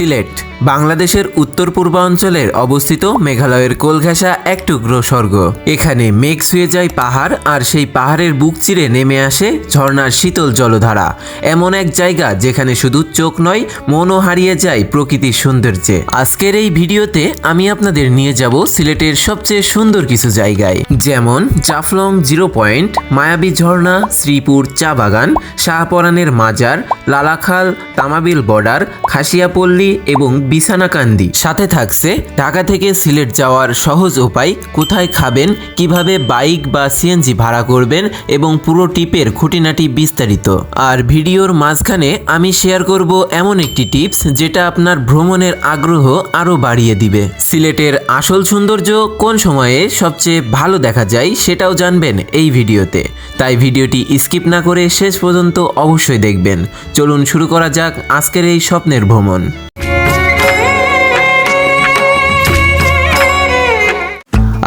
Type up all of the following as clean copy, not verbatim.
সিলেট বাংলাদেশের উত্তর পূর্বাঞ্চলের অবস্থিত মেঘালয়ের কোলঘেঁষা এক টুকরো স্বর্গ। এখানে মেঘ ছুঁয়ে যায় পাহাড়, আর সেই পাহাড়ের বুক চিরে নেমে আসে ঝর্ণার শীতল জলধারা। এমন এক জায়গা যেখানে শুধু চোখ নয়, মনও হারিয়ে যায় প্রকৃতির সৌন্দর্যে। আজকের এই ভিডিওতে আমি আপনাদের নিয়ে যাব সিলেটের সবচেয়ে সুন্দর কিছু জায়গায়, যেমন জাফলং জিরো পয়েন্ট, মায়াবী ঝর্ণা, শ্রীপুর চা বাগান, শাহপরানের মাজার, লালাখাল, তামাবিল বর্ডার, খাসিয়াপল্লী এবং বিছানাকান্দি। সাথে থাকছে ঢাকা থেকে সিলেট যাওয়ার সহজ উপায়, কোথায় খাবেন, কিভাবে বাইক বা সিএনজি ভাড়া করবেন এবং পুরো ট্রিপের খুঁটিনাটি বিস্তারিত। আর ভিডিওর মাঝখানে আমি শেয়ার করব এমন একটি টিপস যেটা আপনার ভ্রমণের আগ্রহ আরও বাড়িয়ে দিবে। সিলেটের আসল সৌন্দর্য কোন সময়ে সবচেয়ে ভালো দেখা যায় সেটাও জানবেন এই ভিডিওতে, তাই ভিডিওটি স্কিপ না করে শেষ পর্যন্ত অবশ্যই দেখবেন। চলুন শুরু করা যাক আজকের এই স্বপ্নের ভ্রমণ।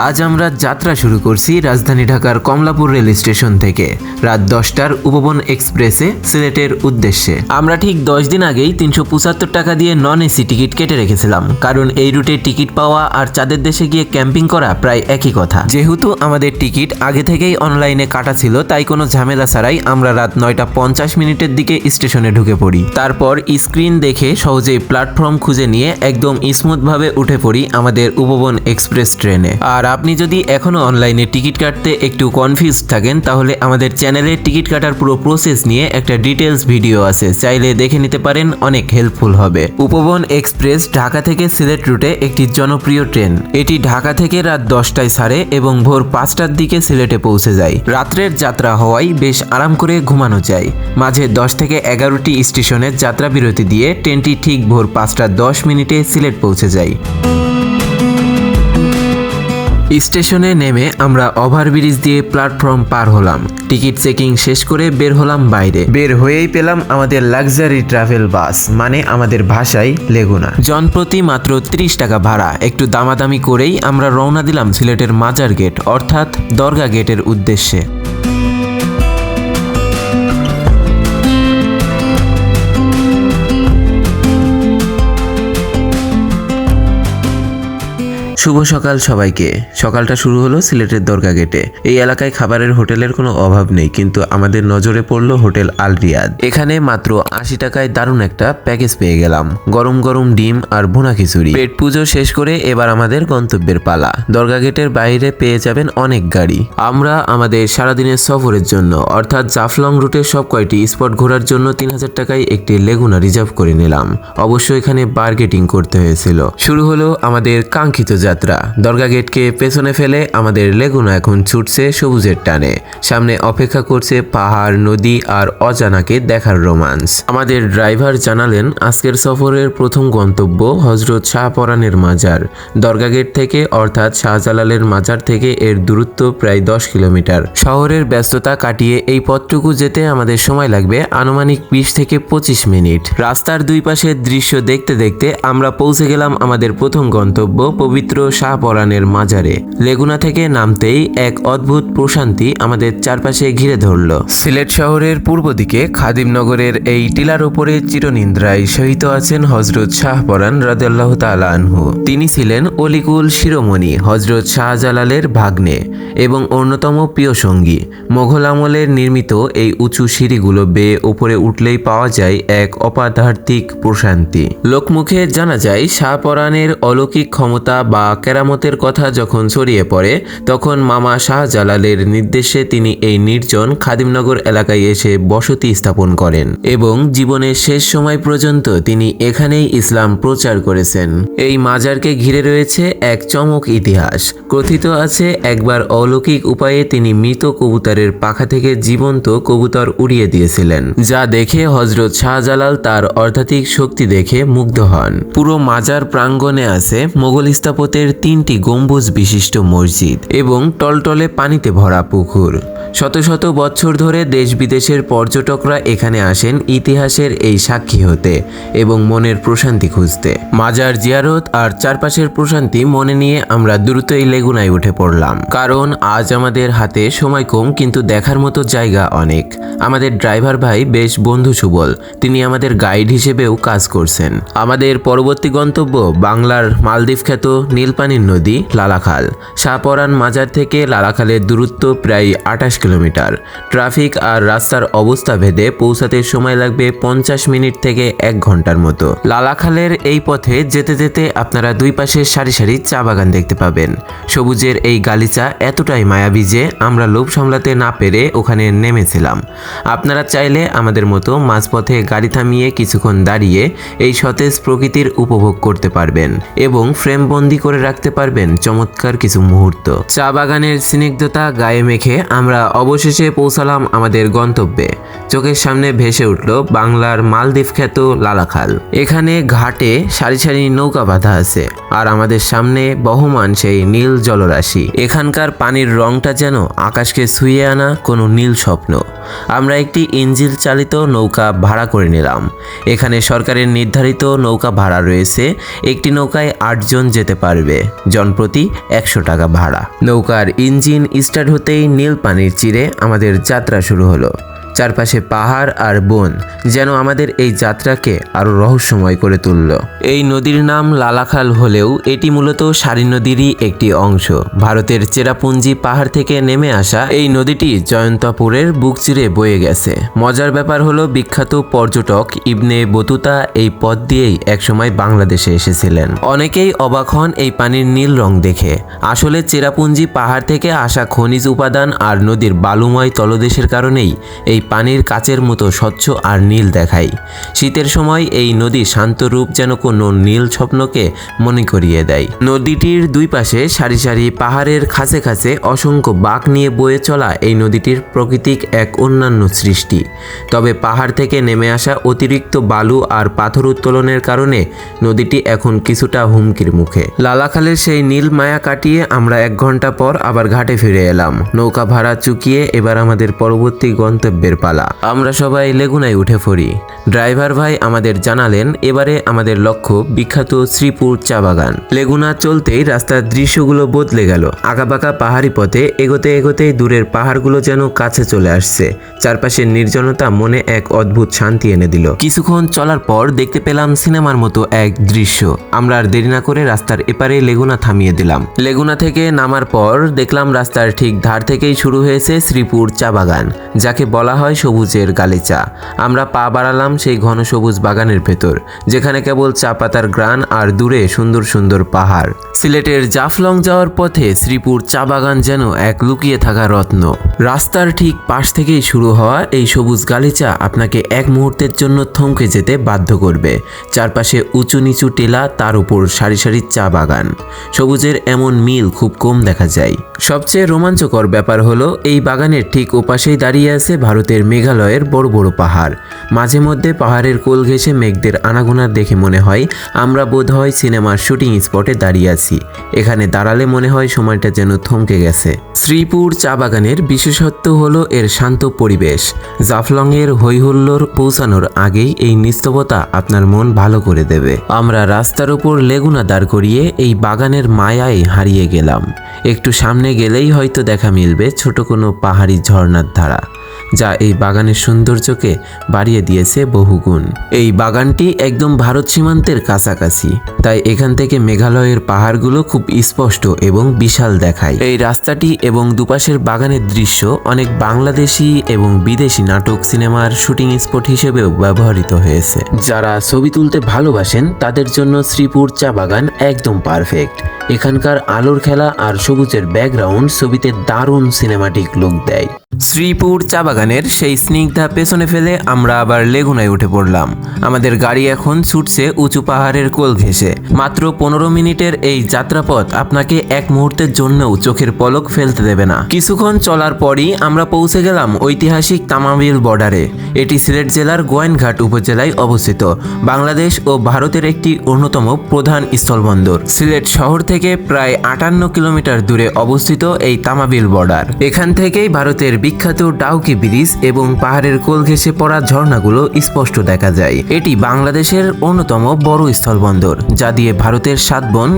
আজ আমরা যাত্রা শুরু করছি রাজধানী ঢাকার কমলাপুর রেল স্টেশন থেকে রাত 10টার উপবন এক্সপ্রেসে সিলেটের উদ্দেশ্যে। আমরা ঠিক 10 দিন আগেই 375 টাকা দিয়ে নন এসি টিকিট কেটে রেখেছিলাম, কারণ এই রুটে টিকিট পাওয়া আর চাঁদের দেশে গিয়ে ক্যাম্পিং করা প্রায় একই কথা। যেহেতু আমাদের টিকিট আগে থেকেই অনলাইনে কাটা ছিল, তাই কোনো ঝামেলা ছাড়াই আমরা রাত 9:50 দিকে স্টেশনে ঢুকে পড়ি। তারপর স্ক্রিন দেখে সহজেই প্ল্যাটফর্ম খুঁজে নিয়ে একদম স্মুথভাবে উঠে পড়ি আমাদের উপবন এক্সপ্রেস ট্রেনে। আর আপনি যদি এখনো অনলাইনে টিকিট কাটতে একটু কনফিউজ থাকেন, তাহলে আমাদের চ্যানেলে টিকিট কাটার পুরো প্রসেস নিয়ে একটা ডিটেলস ভিডিও আছে, চাইলে দেখে নিতে পারেন, অনেক হেল্পফুল হবে। উপবন এক্সপ্রেস ঢাকা থেকে সিলেট রুটে একটি জনপ্রিয় ট্রেন। এটি ঢাকা থেকে রাত 10টায় ছাড়ে এবং ভোর 5টার দিকে সিলেটে পৌঁছে যায়। রাত্রের যাত্রা হওয়ায় বেশ আরাম করে ঘুমানো যায়। মাঝে 10 থেকে 11টি স্টেশনের যাত্রা বিরতি দিয়ে ট্রেনটি ঠিক ভোর 5:10 সিলেট পৌঁছে যায়। স্টেশনে নেমে আমরা ওভারব্রিজ দিয়ে প্ল্যাটফর্ম পার হলাম। টিকিট চেকিং শেষ করে বের হলাম বাইরে। বের হয়েই পেলাম আমাদের লাক্সারি ট্রাভেল বাস, মানে আমাদের ভাষায় লেগুনা। জনপ্রতি মাত্র 30 টাকা ভাড়া। একটু দামাদামি করেই আমরা রওনা দিলাম সিলেটের মাজার গেট অর্থাৎ দরগা গেটের উদ্দেশ্যে। শুভ সকাল সবাইকে। সকালটা শুরু হলো সিলেটের দরগা গেটে। এই এলাকায় খাবারের হোটেলের কোনো অভাব নেই, কিন্তু আমাদের নজরে পড়লো হোটেল আল রিয়াদ। এখানে মাত্র 80 টাকায় দারুণ একটা প্যাকেজ পেয়ে গেলাম, গরম গরম ডিম আর ভুনা খিচুড়ি। পেট পুজো শেষ করে এবার আমাদের গন্তব্যের পালা। দরগা গেটের বাইরে পেয়ে যাবেন অনেক গাড়ি। আমরা আমাদের সারাদিনের সফরের জন্য অর্থাৎ জাফলং রুটের সব কয়টি স্পট ঘোরার জন্য 3000 টাকায় একটি লেগুনা রিজার্ভ করে নিলাম। অবশ্য এখানে বার্গেটিং করতে হয়েছিল। শুরু হলো আমাদের কাঙ্ক্ষিত যাত্রা। দরগা গেটকে পেছনে ফেলে আমাদের লেগুনা এখন ছুটছে সবুজের টানে। সামনে অপেক্ষা করছে পাহাড়, নদী আর অজানাকে দেখার রোমান্স। আমাদের ড্রাইভার জানালেন আজকের সফরের প্রথম গন্তব্য হযরত শাহপরানের মাজার। দরগা গেট থেকে অর্থাৎ শাহজালালের মাজার থেকে এর দূরত্ব প্রায় 10 কিলোমিটার। শহরের ব্যস্ততা কাটিয়ে এই পথটুকু যেতে আমাদের সময় লাগবে আনুমানিক 20 থেকে 25 মিনিট। রাস্তার দুই পাশের দৃশ্য দেখতে দেখতে আমরা পৌঁছে গেলাম আমাদের প্রথম গন্তব্য পবিত্র শাহপরানের মাজারে। লেগুনা থেকে নামতেই এক অদ্ভুত প্রশান্তি আমাদের চারপাশে ঘিরে ধরল। সিলেট শহরের পূর্ব দিকে খাদিমনগরের এই টিলার উপরে চিরনিদ্রায় শহীদ আছেন হযরত শাহপরান রাদিয়াল্লাহু তাআলা আনহু। তিনি ছিলেন অলিকুল শিরোমণি হযরত শাহজালালের ভাগ্নে এবং অন্যতম প্রিয় সঙ্গী। মোগল আমলের নির্মিত এই উঁচু সিঁড়িগুলো বেয়ে উপরে উঠলেই পাওয়া যায় এক অপাধার্থিক প্রশান্তি। লোকমুখে জানা যায় শাহপরানের অলৌকিক ক্ষমতা বা কেরামতের কথা যখন ছড়িয়ে পড়ে, তখন মামা শাহজালালের নির্দেশে তিনি এই নির্জন খাদিমনগর এলাকায় এসে বসতি স্থাপন করেন এবং জীবনের শেষ সময় পর্যন্ত তিনি এখানেই ইসলাম প্রচার করেছেন। এই মাজারকে ঘিরে রয়েছে এক চমক ইতিহাস। কথিত আছে একবার অলৌকিক উপায়ে তিনি মৃত কবুতরের পাখা থেকে জীবন্ত কবুতর উড়িয়ে দিয়েছিলেন, যা দেখে হযরত শাহজালাল তার অর্ধাধিক শক্তি দেখে মুগ্ধ হন। পুরো মাজার প্রাঙ্গণে আছে মোগল স্থাপত্যের ইমারতের 3টি গম্বুজ বিশিষ্ট মসজিদ এবং টলটলে পানিতে ভরা পুকুর। শত শত বছর ধরে দেশ বিদেশের পর্যটকরা এখানে আসেন ইতিহাসের এই সাক্ষী হতে এবং মনের প্রশান্তি খুঁজতে। মাজার জিয়ারত আর চারপাশের প্রশান্তি মনে নিয়ে আমরা দ্রুতই লেগুনায় উঠে পড়লাম, কারণ আজ আমাদের হাতে সময় কম কিন্তু দেখার মতো জায়গা অনেক। আমাদের ড্রাইভার ভাই বেশ বন্ধু সুবল, তিনি আমাদের গাইড হিসেবেও কাজ করছেন। আমাদের পরবর্তী গন্তব্য বাংলার মালদ্বীপ খ্যাত নীলপানির নদী লালাখাল। শাহপরান মাজার থেকে লালাখালের দূরত্ব প্রায় 28 কিলোমিটার। ট্রাফিক আর রাস্তার অবস্থা ভেদে পৌঁছাতে সময় লাগবে 50 মিনিট থেকে 1 ঘন্টার মতো। লালাখালের এই পথে যেতে যেতে আপনারা দুই পাশে সারি সারি চা বাগান দেখতে পাবেন। সবুজের এই গালিচা এতটাই মায়াবী যে আমরা লোভ সামলাতে না পেরে ওখানে নেমেছিলাম। আপনারা চাইলে আমাদের মতো মাঝপথে গাড়ি থামিয়ে কিছুক্ষণ দাঁড়িয়ে এই সতেজ প্রকৃতির উপভোগ করতে পারবেন এবং ফ্রেমবন্দি করে রাখতে পারবেন চমৎকার কিছু মুহূর্ত। চা বাগানের স্নিগ্ধতা গায়ে মেখে আমরা অবশেষে পৌঁছালাম আমাদের গন্তব্যে। চোখের সামনে ভেসে উঠল বাংলার মালদ্বীপ খ্যাত লালাখাল। এখানে ঘাটে সারি সারি নৌকা বাঁধা আছে আর আমাদের সামনে বহমান সেই নীল জলরাশি। এখানকার পানির রংটা যেন আকাশকে ছুঁয়ে আনা কোনো নীল স্বপ্ন। আমরা একটি ইঞ্জিন চালিত নৌকা ভাড়া করে নিলাম। এখানে সরকারের নির্ধারিত নৌকা ভাড়া রয়েছে। একটি নৌকায় 8 জন যেতে পারবে, জনপ্রতি 100 টাকা ভাড়া। নৌকার ইঞ্জিন স্টার্ট হতেই নীল পানির চিরে আমাদের যাত্রা শুরু হলো। চারপাশে পাহাড় আর বন যেন আমাদের এই যাত্রাকে আরো রহস্যময় করে তুলল। এই নদীর নাম লালাখাল হলেও এটি মূলত সারি নদীরই একটি অংশ। ভারতের চেরাপুঞ্জি পাহাড় থেকে নেমে আসা এই নদীটি জয়ন্তপুরের বুক চিরে বয়ে গেছে। মজার ব্যাপার হলো বিখ্যাত পর্যটক ইবনে বতুতা এই পথ দিয়েই একসময় বাংলাদেশে এসেছিলেন। অনেকেই অবাক হন এই পানির নীল রং দেখে। আসলে চেরাপুঞ্জি পাহাড় থেকে আসা খনিজ উপাদান আর নদীর বালুময় তলদেশের কারণেই এই পানির কাচের মতো স্বচ্ছ আর নীল দেখায়। শীতের সময় এই নদী শান্ত রূপ যেন কোনো নীল স্বপ্নকে মনে করিয়ে দেয়। নদীটির দুই পাশে সারি সারি পাহাড়ের খাঁচে খাঁচে অসংখ্য বাঁক নিয়ে বয়ে চলা এই নদীটির প্রাকৃতিক এক অন্যান্য সৃষ্টি। তবে পাহাড় থেকে নেমে আসা অতিরিক্ত বালু আর পাথর উত্তোলনের কারণে নদীটি এখন কিছুটা হুমকির মুখে। লালাখালের সেই নীল মায়া কাটিয়ে আমরা 1 ঘন্টা পর আবার ঘাটে ফিরে এলাম। নৌকা ভাড়া চুকিয়ে এবার আমাদের পরবর্তী গন্তব্যের পালা। আমরা সবাই লেগুনায় উঠে পড়ি। ড্রাইভার ভাই আমাদের জানালেন এবারে আমাদের লক্ষ্য বিখ্যাত শ্রীপুর চা বাগান। লেগুনা চলতেই রাস্তার দৃশ্যগুলো বদলে গেল। আঁকাবাঁকা পাহাড়ি পথে এগোতে এগোতেই দূরের পাহাড়গুলো যেন কাছে চলে আসছে। চারপাশের নির্জনতা মনে এক অদ্ভুত শান্তি এনে দিল। কিছুক্ষণ চলার পর দেখতে পেলাম সিনেমার মতো এক দৃশ্য। আমরা আর দেরি না করে রাস্তার এপারে লেগুনা থামিয়ে দিলাম। লেগুনা থেকে নামার পর দেখলাম রাস্তার ঠিক ধার থেকেই শুরু হয়েছে শ্রীপুর চা বাগান, যাকে বলা হয় সবুজের গালিচা। আমরা পা বাড়ালাম সেই ঘন সবুজ বাগানের ভেতর, যেখানে কেবল চা পাতার গ্রান আর দূরে সুন্দর সুন্দর পাহাড়। সিলেটের জাফলং যাওয়ার পথে শ্রীপুর চা বাগান যেন এক লুকিয়ে থাকা রত্ন। রাস্তার ঠিক পাশ থেকেই শুরু হওয়া এই সবুজ গালিচা আপনাকে এক মুহূর্তের জন্য থমকে যেতে বাধ্য করবে। চারপাশে উঁচু নিচু টিলা, তার উপর সারি সারি চা বাগান। সবুজের এমন মিল খুব কম দেখা যায়। সবচেয়ে রোমাঞ্চকর ব্যাপার হলো এই বাগানের ঠিক ওপাশেই দাঁড়িয়ে আছে ভারতের মেঘালয়ের বড় বড় পাহাড়। মাঝে মধ্যে পাহাড়ের কোল ঘেঁষে মেঘদের আনাগোনা দেখে মনে হয় আমরা বোধহয় সিনেমার শুটিং স্পটে দাঁড়িয়ে আছি। এখানে দাঁড়ালে মনে হয় সময়টা যেন থমকে গেছে। শ্রীপুর চা বাগানের বিশেষত্ব হলো এর শান্ত পরিবেশ। জাফলংয়ের হৈহুল্লোড় পৌঁছানোর আগেই এই নিস্তবতা আপনার মন ভালো করে দেবে। আমরা রাস্তার উপর লেগুনা দাঁড় করিয়ে এই বাগানের মায়ায় হারিয়ে গেলাম। একটু সামনে গেলেই হয়তো দেখা মিলবে ছোট কোনো পাহাড়ি ঝর্ণার ধারা, যা এই বাগানের সৌন্দর্যকে বাড়িয়ে দিয়েছে বহুগুণ। এই বাগানটি একদম ভারত সীমান্তের কাছাকাছি, তাই এখান থেকে মেঘালয়ের পাহাড়গুলো খুব স্পষ্ট এবং বিশাল দেখায়। এই রাস্তাটি এবং দুপাশের বাগানের দৃশ্য অনেক বাংলাদেশি এবং বিদেশি নাটক সিনেমার শুটিং স্পট হিসেবেও ব্যবহৃত হয়েছে। যারা ছবি তুলতে ভালোবাসেন তাদের জন্য শ্রীপুর চা বাগান একদম পারফেক্ট। এখানকার আলোর খেলা আর সবুজের ব্যাকগ্রাউন্ড ছবিতে দারুণ সিনেমাটিক লুক দেয়। শ্রীপুর চা বাগানের সেই স্নিগ্ধা পেছনে ফেলে আমরা আবার লেগুনায় উঠে পড়লাম। আমাদের গাড়ি এখন ছুটছে উঁচু পাহাড়ের কোল ঘেঁষে। মাত্র 15 মিনিটের এই যাত্রাপথ আপনাকে এক মুহূর্তের জন্যও চোখের পলক ফেলতে দেবে না। কিছুক্ষণ চলার পরই আমরা পৌঁছে গেলাম ঐতিহাসিক তামাবিল বর্ডারে। এটি সিলেট জেলার গোয়াইনঘাট উপজেলায় অবস্থিত। বাংলাদেশ ও ভারতের একটি অন্যতম প্রধান স্থলবন্দর। সিলেট শহর থেকে থেকে প্রায় 58 কিলোমিটার দূরে অবস্থিত এই তামাবিল বর্ডার। এখান থেকেই ভারতের বিখ্যাত ডাউকি ব্রিজ এবং পাহাড়ের কোল ঘেঁষে পড়া ঝর্ণাগুলো স্পষ্ট দেখা যায়। এটি বাংলাদেশের অন্যতম বড় স্থলবন্দর, যা দিয়ে ভারতের 7 বোন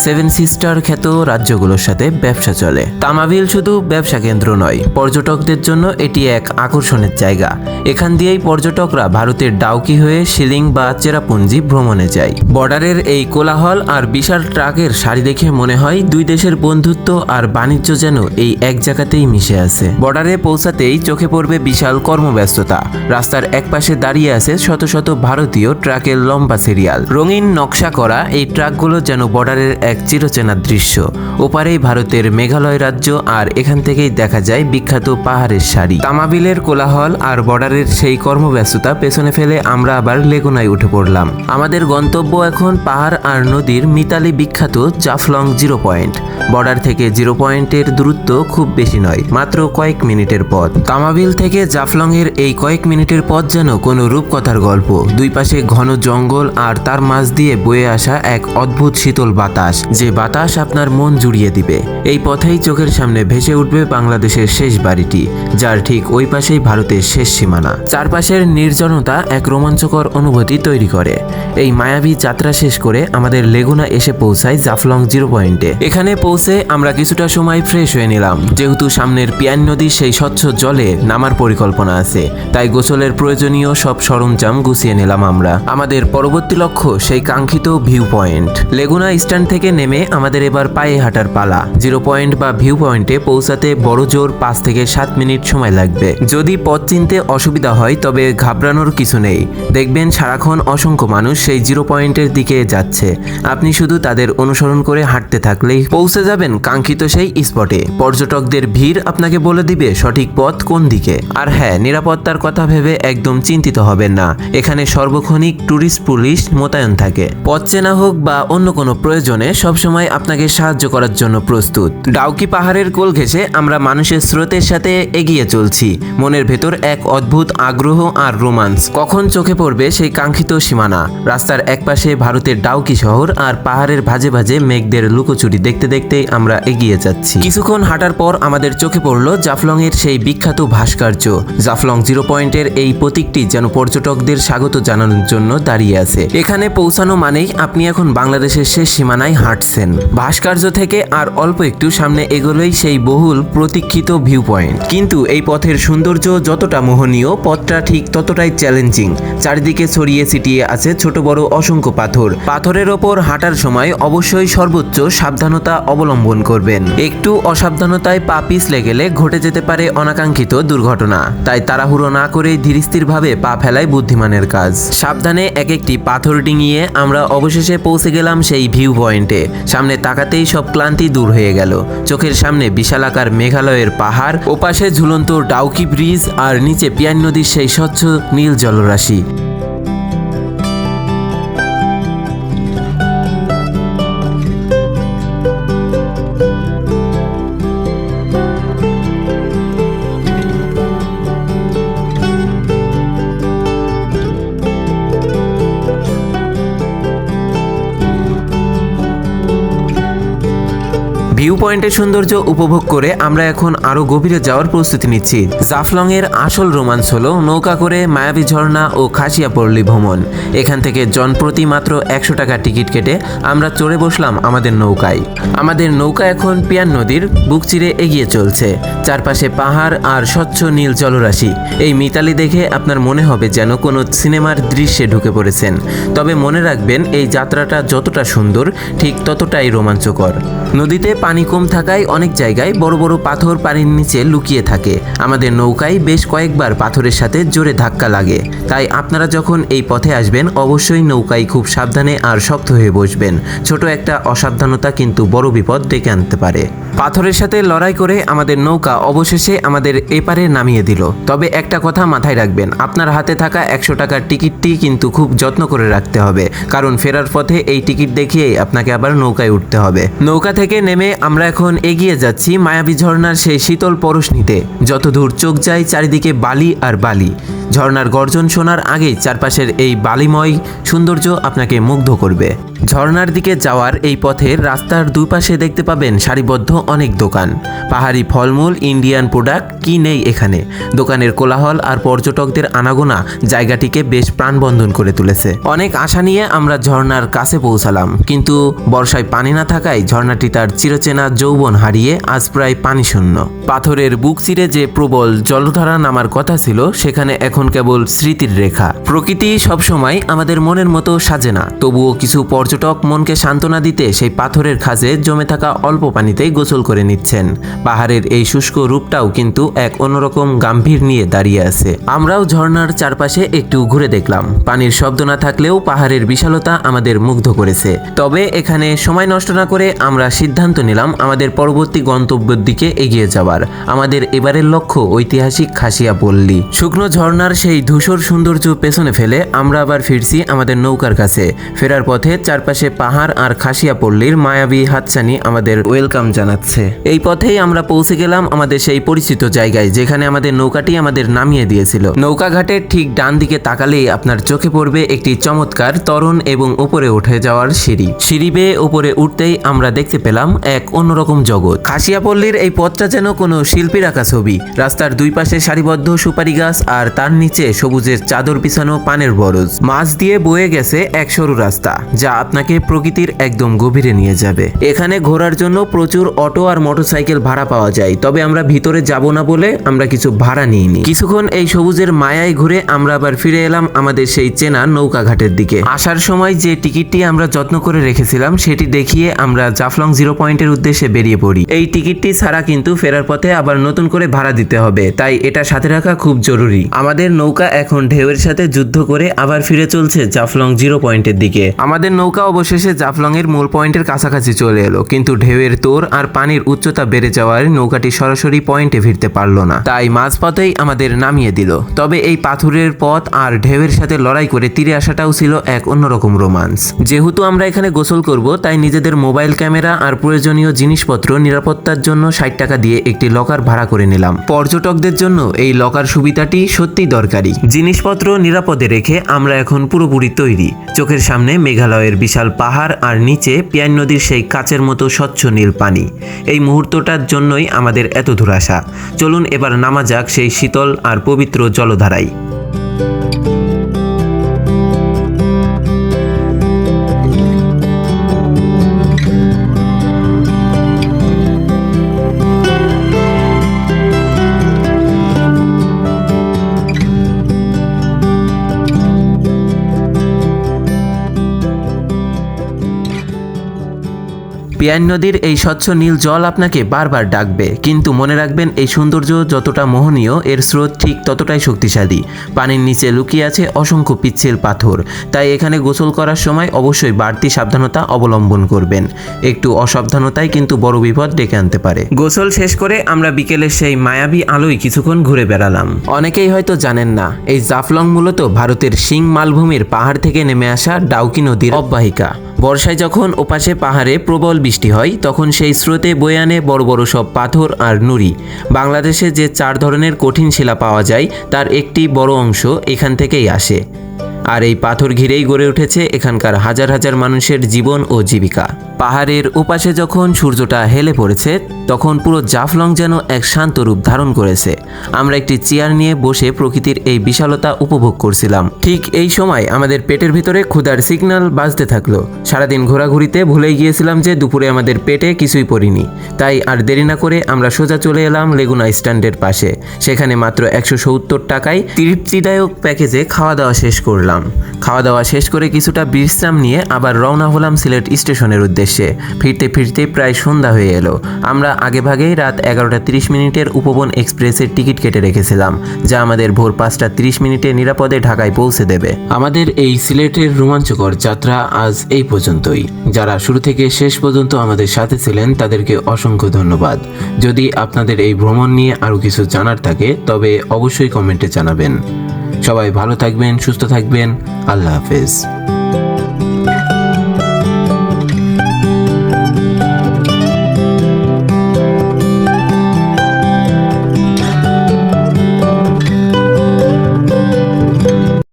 7 সিস্টার খ্যাত রাজ্যগুলোর সাথে ব্যবসা চলে। তামাবিল শুধু ব্যবসা কেন্দ্র নয়, পর্যটকদের জন্য এটি এক আকর্ষণের জায়গা। এখান দিয়েই পর্যটকরা ভারতের ডাউকি হয়ে শিলিং বা চেরাপুঞ্জি ভ্রমণে যায়। বর্ডারের এই কোলাহল আর বিশাল ট্রাকের সারি দেখে মনে হয় দুই দেশের বন্ধুত্ব আর বাণিজ্য যেন এই এক জায়গাতেই মিশে আছে। বর্ডারে পৌঁছাতেই চোখে পড়বে বিশাল কর্মব্যস্ততা। রাস্তার একপাশে দাঁড়িয়ে আছে শত শত ভারতীয় ট্রাকের লম্বা সিরিয়াল। রঙিন নকশা করা এই ট্রাকগুলো যেন বর্ডারের এক চিরচেনা দৃশ্য। ওপারেই ভারতের মেঘালয় রাজ্য, আর এখান থেকেই দেখা যায় বিখ্যাত পাহাড়ের সারি। তামাবিলের কোলাহল আর বর্ডারের সেই কর্মব্যস্ততা পেছনে ফেলে আমরা আবার লেগুনায় উঠে পড়লাম। আমাদের গন্তব্য এখন পাহাড় আর নদীর মিতালি বিখ্যাত জাফলং 0 পয়েন্ট। বর্ডার থেকে 0 পয়েন্টের দূরত্ব খুব বেশি নয়, মাত্র কয়েক মিনিটের পথ। তামাবিল থেকে জাফলং এর এই কয়েক মিনিটের পথ যেন কোনো রূপকথার গল্প। দুই পাশে ঘন জঙ্গল আর তার মাঝ দিয়ে বয়ে আসা এক অদ্ভুত শীতল বাতাস, যে বাতাস আপনার মন জুড়িয়ে দিবে। এই পথেই চোখের সামনে ভেসে উঠবে বাংলাদেশের শেষ বাড়িটি, যার ঠিক ওই পাশেই ভারতের শেষ সীমানা। চারপাশের নির্জনতা এক রোমাঞ্চকর অনুভূতি তৈরি করে। এই মায়াবী যাত্রা শেষ করে আমাদের লেগুনা এসে পৌঁছায় জাফলং 0 পয়েন্টে। এখানে পৌঁছে আমরা কিছুটা সময় ফ্রেশ হয়ে নিলাম। যেহেতু সামনের পিয়ান নদীর সেই স্বচ্ছ জলে নামার পরিকল্পনা আছে, তাই গোসলের প্রয়োজনীয় সব সরঞ্জাম গুছিয়ে নিলাম আমরা। আমাদের পরবর্তী লক্ষ্য সেই কাঙ্ক্ষিত ভিউ পয়েন্ট। লেগুনা স্ট্যান্ড থেকে নেমে আমাদের এবার পায়ে হাঁটার পালা। 0 পয়েন্ট বা ভিউ পয়েন্টে পৌঁছাতে বড় জোর 5 থেকে 7 মিনিট সময় লাগবে। যদি পথ চিনতে অসুবিধা হয় তবে ঘাবড়ানোর কিছু নেই। দেখবেন সারাক্ষণ অসংখ্য মানুষ সেই 0 পয়েন্টের দিকে যাচ্ছে। আপনি শুধু তাদের অনুসরণ করে হাঁটতে থাকলেই পৌঁছে যাবেন কাঙ্ক্ষিত সেই স্পটে। পর্যটকদের ভিড় আপনাকে বলে দিবে সঠিক পথ কোন দিকে। আর হ্যাঁ, নিরাপত্তার কথা ভেবে একদম চিন্তিত হবেন না। এখানে সর্বক্ষণিক ট্যুরিস্ট পুলিশ মোতায়েন থাকে। পথ চেনা হোক বা অন্য কোনো প্রয়োজনে সবসময় আপনাকে সাহায্য করার জন্য প্রস্তুত। ডাউকি পাহাড়ের কোল ঘেঁষে আমরা মানুষের স্রোতের সাথে এগিয়ে চলছি। মনের ভেতর এক অদ্ভুত আগ্রহ আর রোমান্স। কখন চোখে পড়বে সেই কাঙ্ক্ষিত সীমানা। রাস্তার একপাশে ভারতের ডাউকি শহর, আর পাহাড়ের ভাঁজে ভাঁজে মেঘদের লুকোচুরি দেখতে দেখতেই আমরা এগিয়ে যাচ্ছি। কিছুক্ষণ হাঁটার পর আমাদের চোখে পড়ল জাফলং এর সেই বিখ্যাত ভাস্কর্য। জাফলং 0 পয়েন্টের এই প্রতীকটি যেন পর্যটকদের স্বাগত জানানোর জন্য দাঁড়িয়ে আছে। এখানে পৌঁছানো মানেই আপনি এখন বাংলাদেশের শেষ সীমানায় হাঁটছেন। ভাস্কর্য থেকে আর অল্প একটু সামনে এগোলেই সেই বহুল প্রতীক্ষিত ভিউ পয়েন্ট। কিন্তু এই পথের সৌন্দর্য যতটা মোহনীয়, পথটা ঠিক ততটাই চ্যালেঞ্জিং। চারিদিকে ছড়িয়ে ছিটিয়ে আছে ছোট বড় অসংখ্য পাথর। পাথরের ওপর হাঁটার সময় অবশ্যই সর্বোচ্চ সাবধানতা অবলম্বন করবেন। একটু অসাবধানতায় পা পিছলে গেলে ঘটে যেতে পারে অনাকাঙ্ক্ষিত দুর্ঘটনা। তাই তাড়াহুড়ো না করে ধীরস্থিরভাবে পা ফেলাই বুদ্ধিমানের কাজ। সাবধানে এক একটি পাথর ডিঙিয়ে আমরা অবশেষে পৌঁছে গেলাম সেই ভিউ পয়েন্টে। সামনে তাকাতেই সব ক্লান্তি দূর হয়ে গেল। চোখের সামনে বিশালাকার মেঘালয়ের পাহাড়, ওপাশে ঝুলন্ত ডাউকি ব্রিজ, আর নিচে পিয়ান নদীর সেই স্বচ্ছ নীল জলরাশি। ভিউ পয়েন্টের সৌন্দর্য উপভোগ করে আমরা এখন আরো গভীরে যাওয়ার প্রস্তুতি নিচ্ছি। জাফলং এর আসল রোমাঞ্চ হলো নৌকা করে মায়াবী ঝর্ণা ও খাসিয়াপল্লী ভ্রমণ। এখান থেকে জনপ্রতি মাত্র 100 টাকা টিকিট কেটে আমরা চড়ে বসলাম আমাদের নৌকায়। আমাদের নৌকা এখন পিয়ান নদীর বুক চিরে এগিয়ে চলছে। চারপাশে পাহাড় আর স্বচ্ছ নীল জলরাশি। এই মিতালি দেখে আপনার মনে হবে যেন কোনো সিনেমার দৃশ্যে ঢুকে পড়েছেন। তবে মনে রাখবেন, এই যাত্রাটা যতটা সুন্দর ঠিক ততটাই রোমাঞ্চকর। নদীতে পানি কম থাকায় অনেক জায়গায় বড় বড় পাথর পানির নিচে লুকিয়ে থাকে। আমাদের নৌকায় বেশ কয়েকবার পাথরের সাথে জোরে ধাক্কা লাগে। তাই আপনারা যখন এই পথে আসবেন অবশ্যই নৌকায় খুব সাবধানে আর শক্ত হয়ে বসবেন। ছোট একটা অসাবধানতা কিন্তু বড় বিপদ ডেকে আনতে পারে। পাথরের সাথে লড়াই করে আমাদের নৌকা অবশেষে আমাদের এপারে নামিয়ে দিল। তবে একটা কথা মাথায় রাখবেন, আপনার হাতে থাকা 100 টাকার টিকিটটি কিন্তু খুব যত্ন করে রাখতে হবে, কারণ ফেরার পথে এই টিকিট দেখিয়েই আপনাকে আবার নৌকায় উঠতে হবে। নৌকা থেকে নেমে আমরা এখন এগিয়ে যাচ্ছি মায়াবী ঝর্ণার সেই শীতল পরশ নিতে। যত দূর চোখ যায় চারিদিকে বালি আর বালি। ঝর্ণার গর্জন শোনার আগেই চারপাশের এই বালিময় সৌন্দর্য আপনাকে মুগ্ধ করবে। ঝর্ণার দিকে যাওয়ার এই পথের রাস্তার দুপাশে দেখতে পাবেন সারিবদ্ধ অনেক দোকান, পাহাড়ি ফলমূল, ইন্ডিয়ান প্রোডাক্ট, কি নেই এখানে। দোকানের কোলাহল আর পর্যটকদের আনাগোনা জায়গাটিকে বেশ প্রাণবন্ধন করে তুলেছে। অনেক আশা নিয়ে আমরা ঝর্ণার কাছে পৌঁছালাম, কিন্তু বর্ষায় পানি না থাকায় ঝর্ণাটি তার চিরচেনা যৌবন হারিয়ে আজ প্রায় পানিশূন্য। পাথরের বুক চিরে যে প্রবল জলধারা নামার কথা ছিল, সেখানে এখন কেবল স্মৃতির রেখা। প্রকৃতি সবসময় আমাদের মনের মতো সাজে না, তবুও কিছু পর্যটক মনকে সান্ত্বনা দিতে সেই পাথরের খাঁজে জমে থাকা অল্প পানিতেই গোসল করে নিচ্ছেন। পাহাড়ের এই শুষ্ক রূপটাও কিন্তু এক অন্যরকম গাম্ভীর নিয়ে দাঁড়িয়ে আছে। আমরাও ঝর্ণার চারপাশে একটু ঘুরে দেখলাম। পানির শব্দ না থাকলেও পাহাড়ের বিশালতা আমাদের মুগ্ধ করেছে। তবে এখানে সময় নষ্ট না করে আমরা সিদ্ধান্ত নিলাম আমাদের পরবর্তী গন্তব্যের দিকে এগিয়ে যাওয়ার। আমাদের এবারের লক্ষ্য ঐতিহাসিক খাসিয়া পল্লী। শুকনো ঝর্ণার সেই ধূসর সৌন্দর্য পেছনে ফেলে আমরা আবার ফিরছি আমাদের নৌকার কাছে। ফেরার পথে চারপাশে পাহাড় আর খাসিয়া পল্লীর মায়াবী হাতছানি আমাদের ওয়েলকাম জানাচ্ছে। এই পথেই আমরা পৌঁছে গেলাম আমাদের সেই পরিচিত জায়গায়, যেখানে আমাদের নৌকাটি আমাদের নামিয়ে দিয়েছিল। নৌকা ঘাটের ঠিক ডান দিকে তাকালেই আপনার চোখে পড়বে একটি চমৎকার তরুণ এবং উপরে উঠে যাওয়ার সিঁড়ি। সিঁড়ি বেয়ে উপরে উঠতেই আমরা দেখতে পেলাম এক অন্যরকম জগৎ। খাসিয়া পল্লীর এই পথটা যেন কোনো শিল্পীর আঁকা ছবি। রাস্তার দুই পাশে সারিবদ্ধ সুপারি গাছ আর তার নিচে সবুজের চাদর বিছানো পানের বরজ। মাছ দিয়ে বয়ে গেছে এক সরু রাস্তা, যা আপনাকে প্রকৃতির একদম গভীরে নিয়ে যাবে। এখানে ঘোরার জন্য প্রচুর অটো আর মোটরসাইকেল ভাড়া পাওয়া যায়, তবে আমরা ভিতরে যাব না বলে আমরা কিছু ভাড়া নিইনি। কিছুক্ষণ এই সবুজের মায়ায় ঘুরে আমরা আবার ফিরে এলাম আমাদের সেই চেনা নৌকা ঘাটের দিকে। আসার সময় যে টিকিটটি আমরা যত্ন করে রেখেছিলাম সেটি দেখিয়ে আমরা জাফলং 0 পয়েন্টের উদ্দেশ্যে বেরিয়ে পড়ি। এই টিকিটটি ছাড়া কিন্তু ফেরার পথে আবার নতুন করে ভাড়া দিতে হবে, তাই এটা সাথে রাখা খুব জরুরি। আমাদের নৌকা এখন ঢেউয়ের সাথে যুদ্ধ করে আবার ফিরে চলছে জাফলং 0 পয়েন্টের দিকে। আমাদের নৌকা অবশেষে জাফলং এর মূল পয়েন্টের কাছাকাছি চলে এলো, কিন্তু ঢেউয়ের তোর আর পানির উচ্চতা বেড়ে যাওয়ার নৌকাটি সরাসরি পয়েন্টে ফিরতে পারলো না, তাই মাঝপথেই আমাদের নামিয়ে দিল। তবে এই পাথরের পথ আর ঢেউয়ের সাথে লড়াই করে তীরে আসাটাও ছিল এক অন্যরকম রোমান্স। যেহেতু আমরা এখানে গোসল করব, তাই নিজেদের মোবাইল ক্যামেরা আর প্রয়োজনীয় জিনিসপত্র নিরাপত্তার জন্য 60 টাকা দিয়ে একটি লকার ভাড়া করে নিলাম। পর্যটকদের জন্য এই লকার সুবিধাটি সত্যি দরকারি। জিনিসপত্র নিরাপদে রেখে আমরা এখন পুরোপুরি তৈরি। চোখের সামনে মেঘালয়ের বিশাল পাহাড় আর নিচে পিয়াইন নদীর সেই কাচের মতো স্বচ্ছ নীল পানি। এই মুহূর্তটার জন্যই আমাদের এত দূর আসা। চলুন এবার নামা যাক সেই শীতল আর পবিত্র জলধারায়। পিয়াইন নদীর এই স্বচ্ছ নীল জল আপনাকে বারবার ডাকবে, কিন্তু মনে রাখবেন এই সৌন্দর্য যতটা মোহনীয়, এর স্রোত ঠিক ততটাই শক্তিশালী। পানির নিচে লুকিয়ে আছে অসংখ্য পিচ্ছিল পাথর, তাই এখানে গোসল করার সময় অবশ্যই বাড়তি সাবধানতা অবলম্বন করবেন। একটু অসাবধানতাই কিন্তু বড় বিপদ ডেকে আনতে পারে। গোসল শেষ করে আমরা বিকেলের সেই মায়াবী আলোয় কিছুক্ষণ ঘুরে বেড়ালাম। অনেকেই হয়তো জানেন না, এই জাফলং মূলত ভারতের সিং মালভূমির পাহাড় থেকে নেমে আসা ডাউকি নদীর অববাহিকা। বর্ষায় যখন ওপাশে পাহাড়ে প্রবল বৃষ্টি হয়, তখন সেই স্রোতে বয়ে আনে বড় বড় সব পাথর আর নুড়ি। বাংলাদেশে যে 4 ধরনের কঠিন শিলা পাওয়া যায়, তার একটি বড় অংশ এখান থেকেই আসে। আর এই পাথর ঘিরেই গড়ে উঠেছে এখানকার হাজার হাজার মানুষের জীবন ও জীবিকা। পাহাড়ের ওপাশে যখন সূর্যটা হেলে পড়েছে, তখন পুরো জাফলং যেন এক শান্ত রূপ ধারণ করেছে। আমরা একটি চেয়ার নিয়ে বসে প্রকৃতির এই বিশালতা উপভোগ করছিলাম। ঠিক এই সময় আমাদের পেটের ভিতরে ক্ষুধার সিগন্যাল বাজতে থাকলো। সারাদিন ঘোরাঘুরিতে ভুলেই গিয়েছিলাম যে দুপুরে আমাদের পেটে কিছুই পড়িনি। তাই আর দেরি না করে আমরা সোজা চলে এলাম লেগুনা স্ট্যান্ডের পাশে। সেখানে মাত্র 170 টাকায় তৃপ্তিদায়ক প্যাকেজে খাওয়া দাওয়া শেষ করলাম। খাওয়া দাওয়া শেষ করে কিছুটা বিশ্রাম নিয়ে আবার রওনা হলাম সিলেট স্টেশনের উদ্দেশ্যে। ফিরতে ফিরতে প্রায় সন্ধ্যা হয়ে এলো। আমরা আগেভাগেই রাত 11:30 উপবন এক্সপ্রেসের টিকিট কেটে রেখেছিলাম, যা আমাদের ভোর 5:30 নিরাপদে ঢাকায় পৌঁছে দেবে। আমাদের এই সিলেটের রোমাঞ্চকর যাত্রা আজ এই পর্যন্তই। যারা শুরু থেকে শেষ পর্যন্ত আমাদের সাথে ছিলেন, তাদেরকে অসংখ্য ধন্যবাদ। যদি আপনাদের এই ভ্রমণ নিয়ে আরও কিছু জানার থাকে, তবে অবশ্যই কমেন্টে জানাবেন। সবাই ভালো থাকবেন, সুস্থ থাকবেন। আল্লাহ হাফেজ।